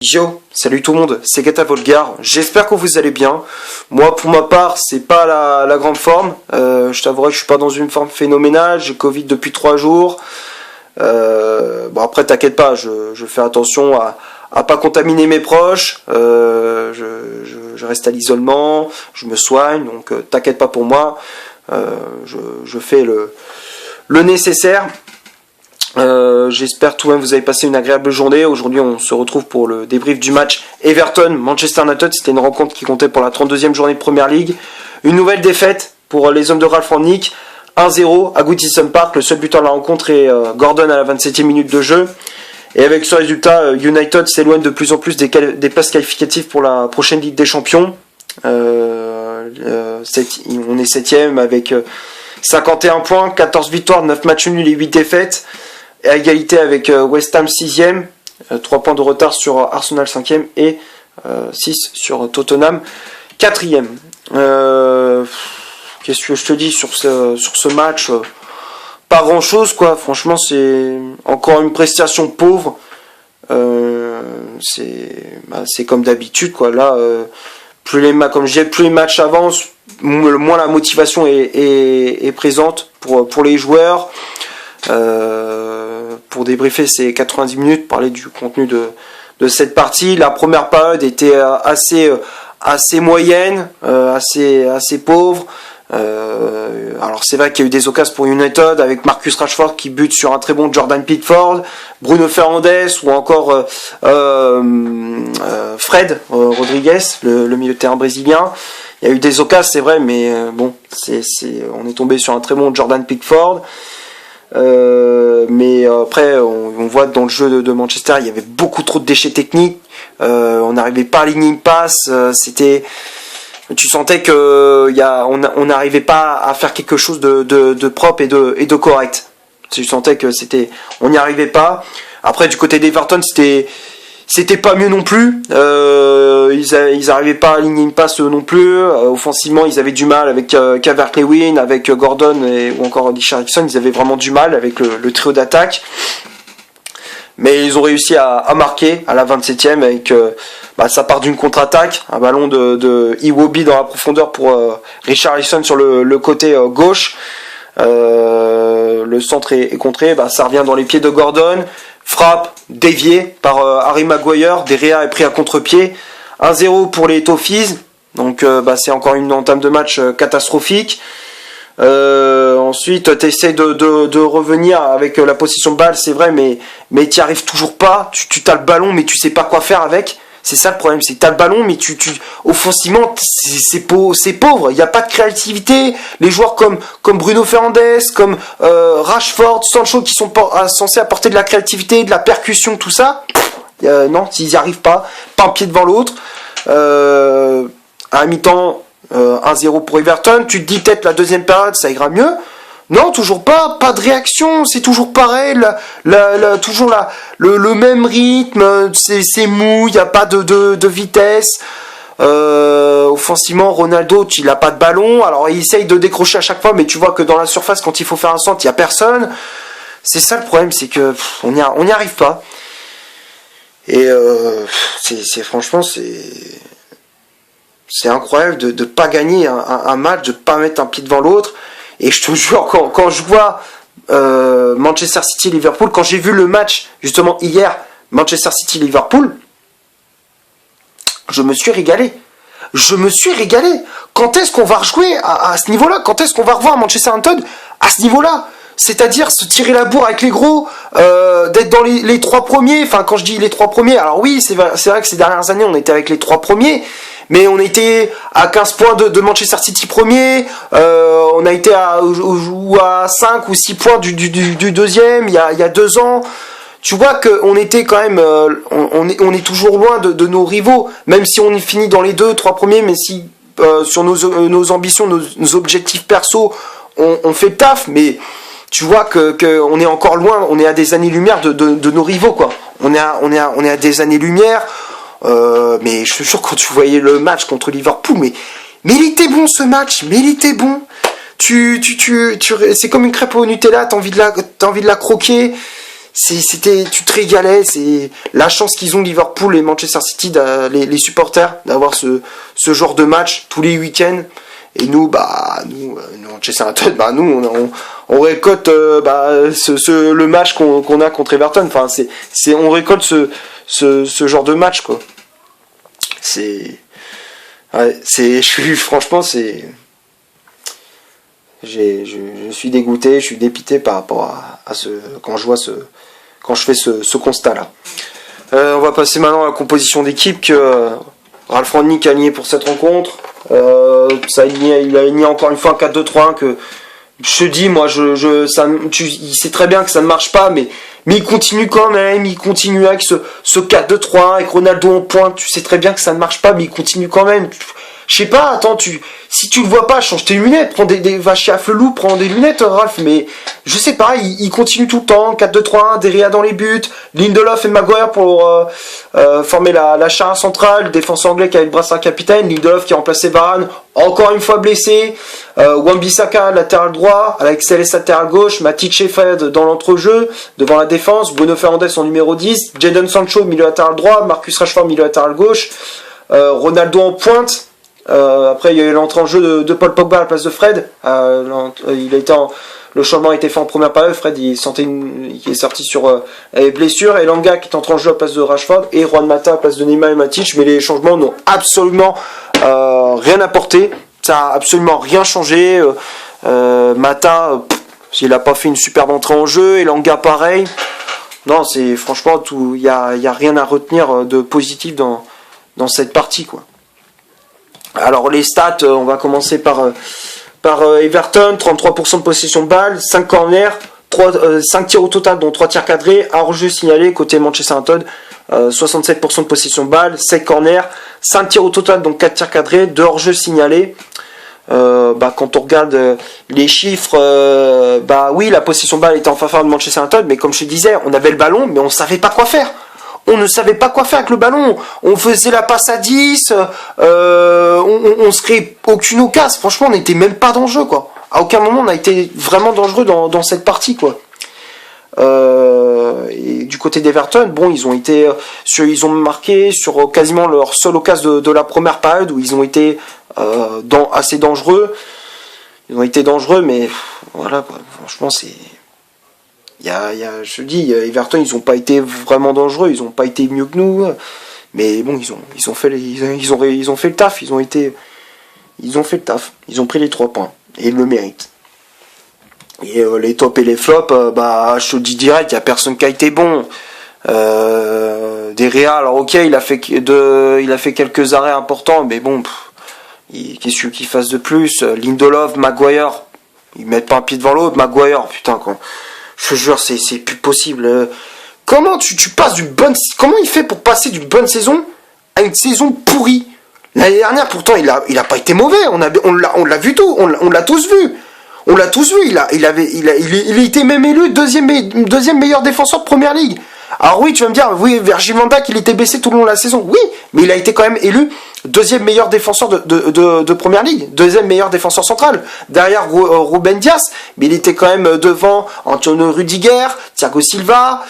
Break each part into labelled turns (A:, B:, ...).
A: Yo, salut tout le monde, c'est Gata Volgar, j'espère que vous allez bien. Moi pour ma part c'est pas la grande forme, je t'avouerai que je suis pas dans une forme phénoménale, j'ai Covid depuis 3 jours. Bon après t'inquiète pas, je fais attention à pas contaminer mes proches, je reste à l'isolement, je me soigne, donc t'inquiète pas pour moi, je fais le nécessaire. J'espère tout de même que vous avez passé une agréable journée. Aujourd'hui on se retrouve pour le débrief du match Everton-Manchester United. C'était une rencontre qui comptait pour la 32e journée de Premier League. Une nouvelle défaite pour les hommes de Ralph Rangnick, 1-0 à Goodison Park. Le seul buteur de la rencontre est Gordon à la 27e minute de jeu. Et avec ce résultat, United s'éloigne de plus en plus des places qualificatives pour la prochaine Ligue des Champions. On est 7e avec 51 points, 14 victoires, 9 matchs nuls et 8 défaites. À égalité avec West Ham 6e, 3 points de retard sur Arsenal 5e et 6 sur Tottenham 4e. Qu'est-ce que je te dis sur ce match, pas grand chose quoi, franchement c'est encore une prestation pauvre. C'est comme d'habitude quoi, là plus les matchs avancent, moins la motivation est présente pour les joueurs. Pour débriefer ces 90 minutes, parler du contenu de cette partie. La première période était assez moyenne, assez pauvre. Alors c'est vrai qu'il y a eu des occasions pour United avec Marcus Rashford qui bute sur un très bon Jordan Pickford, Bruno Fernandes ou encore Fred Rodriguez, le milieu de terrain brésilien. Il y a eu des occasions, c'est vrai, mais bon, on est tombé sur un très bon Jordan Pickford. Mais après on voit dans le jeu de Manchester il y avait beaucoup trop de déchets techniques, on n'arrivait pas à aligner une passe, tu sentais que on n'arrivait pas à faire quelque chose de propre et de correct. Tu sentais que on n'y arrivait pas. Après du côté d'Everton c'était pas mieux non plus, ils arrivaient pas à aligner une passe non plus, offensivement ils avaient du mal avec Calvert-Lewin, avec Gordon ou encore Richarlison, ils avaient vraiment du mal avec le trio d'attaque, mais ils ont réussi à marquer à la 27e avec ça part d'une contre-attaque, un ballon de Iwobi dans la profondeur pour Richarlison sur le côté gauche, le centre est contré, ça revient dans les pieds de Gordon. Frappe déviée par Harry Maguire, De Gea est pris à contre-pied, 1-0 pour les Toffees, donc c'est encore une entame de match catastrophique. Ensuite tu essaies de revenir avec la possession de balle, c'est vrai, mais tu n'y arrives toujours pas, tu as le ballon mais tu sais pas quoi faire avec. C'est ça le problème, c'est que tu as le ballon mais offensivement c'est pauvre, il n'y a pas de créativité. Les joueurs comme Bruno Fernandes, comme Rashford, Sancho qui sont censés apporter de la créativité, de la percussion, tout ça, non, ils n'y arrivent pas un pied devant l'autre. À la mi-temps 1-0 pour Everton, tu te dis peut-être la deuxième période ça ira mieux. Non, toujours pas de réaction, c'est toujours pareil, toujours le même rythme, c'est mou, il n'y a pas de vitesse. Offensivement, Ronaldo, il a pas de ballon, alors il essaye de décrocher à chaque fois, mais tu vois que dans la surface, quand il faut faire un centre, il n'y a personne. C'est ça le problème, c'est que on n'y arrive pas. Et franchement, c'est incroyable de pas gagner un match, de pas mettre un pied devant l'autre. Et je te jure, quand je vois Manchester City-Liverpool, quand j'ai vu le match, justement hier, Manchester City-Liverpool, je me suis régalé. Quand est-ce qu'on va rejouer à ce niveau-là? Quand est-ce qu'on va revoir Manchester United à ce niveau-là? C'est-à-dire se tirer la bourre avec les gros, d'être dans les 3 premiers. Enfin, quand je dis les 3 premiers, alors oui, c'est vrai que ces dernières années, on était avec les 3 premiers. Mais on était à 15 points de Manchester City premier, on a été à 5 ou 6 points du deuxième il y a 2 ans. Tu vois qu'on était quand même, on est toujours loin de nos rivaux, même si on est fini dans les 2-3 premiers, mais si sur nos ambitions, nos objectifs perso, on fait le taf, mais tu vois que on est encore loin, on est à des années-lumière de nos rivaux quoi. On est à des années-lumière. Mais je suis sûr quand tu voyais le match contre Liverpool, mais il était bon ce match, mais il était bon. C'est comme une crêpe au Nutella, t'as envie de la croquer. tu te régalais. C'est la chance qu'ils ont Liverpool et Manchester City, les supporters, d'avoir ce genre de match tous les week-ends. Et nous, Manchester United, on récolte le match qu'on a contre Everton. Enfin, on récolte ce genre de match, quoi. Franchement, je suis dégoûté, je suis dépité par rapport à quand je fais ce constat-là. On va passer maintenant à la composition d'équipe que Ralph Rangnick a aligné pour cette rencontre. Il a aligné encore une fois un 4-2-3-1 que je te dis, moi, il sait très bien que ça ne marche pas, mais il continue quand même, il continue avec ce 4-2-3-1 avec Ronaldo en pointe. Tu sais très bien que ça ne marche pas, mais il continue quand même. Je sais pas, attends, si tu le vois pas, change tes lunettes, prends va chez Afflelou, prends des lunettes, Ralph, mais je sais pas, il continue tout le temps, 4-2-3-1, Deria dans les buts, Lindelof et Maguire pour former la charnière centrale, défenseur anglais qui a le brassard capitaine, Lindelof qui a remplacé Varane, encore une fois blessé, Wan-Bissaka latéral droit, Alex Telles latéral gauche, Matic et Fred dans l'entrejeu, devant la défense, Bruno Fernandes en numéro 10, Jadon Sancho milieu latéral droit, Marcus Rashford milieu latéral gauche, Ronaldo en pointe. Après il y a eu l'entrée en jeu de Paul Pogba à la place de Fred. Le changement a été fait en première période. Fred il est sorti sur blessure, et Elanga qui est entré en jeu à la place de Rashford, et Juan Mata à la place de Neymar et Matic. Mais les changements n'ont absolument rien apporté. Ça a absolument rien changé. Mata, il a pas fait une superbe entrée en jeu. Elanga pareil. Non, c'est franchement tout. Il y a rien à retenir de positif dans cette partie, quoi. Alors les stats, on va commencer par Everton, 33% de possession de balle, 5 corners, 5 tirs au total, dont 3 tirs cadrés, un hors-jeu signalé côté Manchester United, 67% de possession de balle, 7 corners, 5 tirs au total, donc 4 tirs cadrés, 2 hors-jeu signalés. Quand on regarde les chiffres, oui, la possession de balle était en faveur de Manchester United, mais comme je te disais, on avait le ballon, mais on savait pas quoi faire. On ne savait pas quoi faire avec le ballon. On faisait la passe à 10, on se créait aucune occasion. Franchement, on n'était même pas dangereux, quoi. À aucun moment on a été vraiment dangereux dans cette partie, quoi. Et du côté d'Everton, bon, ils ont marqué sur quasiment leur seule occasion de la première période où ils ont été assez dangereux. Ils ont été dangereux, mais voilà, quoi. Franchement, c'est... je te dis, Everton, ils n'ont pas été vraiment dangereux, ils n'ont pas été mieux que nous, mais bon, ils ont fait le taf, ils ont fait le taf, ils ont pris les 3 points, et ils le méritent. Et les tops et les flops, je te dis direct, il n'y a personne qui a été bon. Derea, alors ok, il a fait quelques arrêts importants, mais bon, qu'est-ce qu'il fasse de plus? Lindelof, Maguire, ils mettent pas un pied devant l'autre. Maguire, putain, quoi. Je te jure, c'est plus possible. Comment tu passes comment il fait pour passer d'une bonne saison à une saison pourrie? L'année dernière, pourtant, il a pas été mauvais. On l'a vu tout. On l'a tous vu. On l'a tous vu. Il était même élu deuxième meilleur défenseur de Première Ligue. Alors oui, tu vas me dire, oui, Virgil van Dijk, il était baissé tout le long de la saison. Oui, mais il a été quand même élu deuxième meilleur défenseur de Première Ligue, deuxième meilleur défenseur central, derrière Ruben Dias, mais il était quand même devant Antonio Rudiger, Thiago Silva,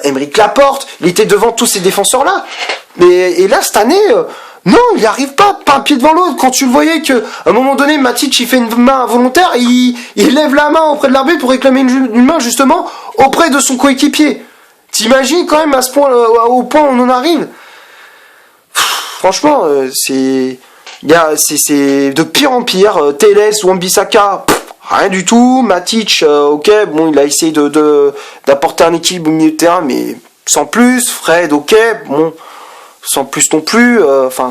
A: Aymeric Laporte, il était devant tous ces défenseurs-là. Et là, cette année, non, il n'y arrive pas un pied devant l'autre. Quand tu le voyais qu'à un moment donné, Matic, il fait une main involontaire, il lève la main auprès de l'arbitre pour réclamer une main, justement, auprès de son coéquipier. T'imagines quand même à ce point, au point où on en arrive? Franchement, c'est de pire en pire. Telles, Wan-Bissaka, rien du tout. Matic, ok, bon, il a essayé d'apporter un équilibre au milieu de terrain, mais sans plus. Fred, ok, bon, sans plus non plus.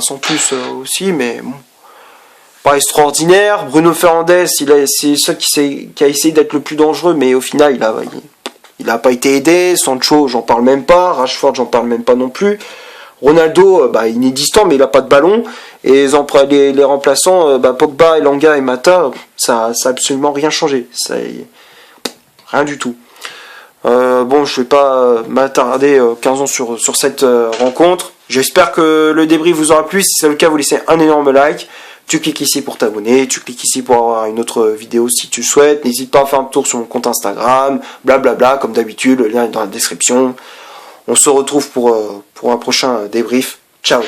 A: Sans plus aussi, mais bon, pas extraordinaire. Bruno Fernandes, c'est celui qui a essayé d'être le plus dangereux, mais au final, il n'a pas été aidé. Sancho, j'en parle même pas. Rashford, j'en parle même pas non plus. Ronaldo, inexistant, mais il n'a pas de ballon. Et les remplaçants, Pogba, Elanga et Mata, ça a absolument rien changé. Rien du tout. Je vais pas m'attarder 15 ans sur cette rencontre. J'espère que le débrief vous aura plu. Si c'est le cas, vous laissez un énorme like. Tu cliques ici pour t'abonner, tu cliques ici pour avoir une autre vidéo si tu le souhaites. N'hésite pas à faire un tour sur mon compte Instagram, blablabla, comme d'habitude, le lien est dans la description. On se retrouve pour un prochain débrief. Ciao.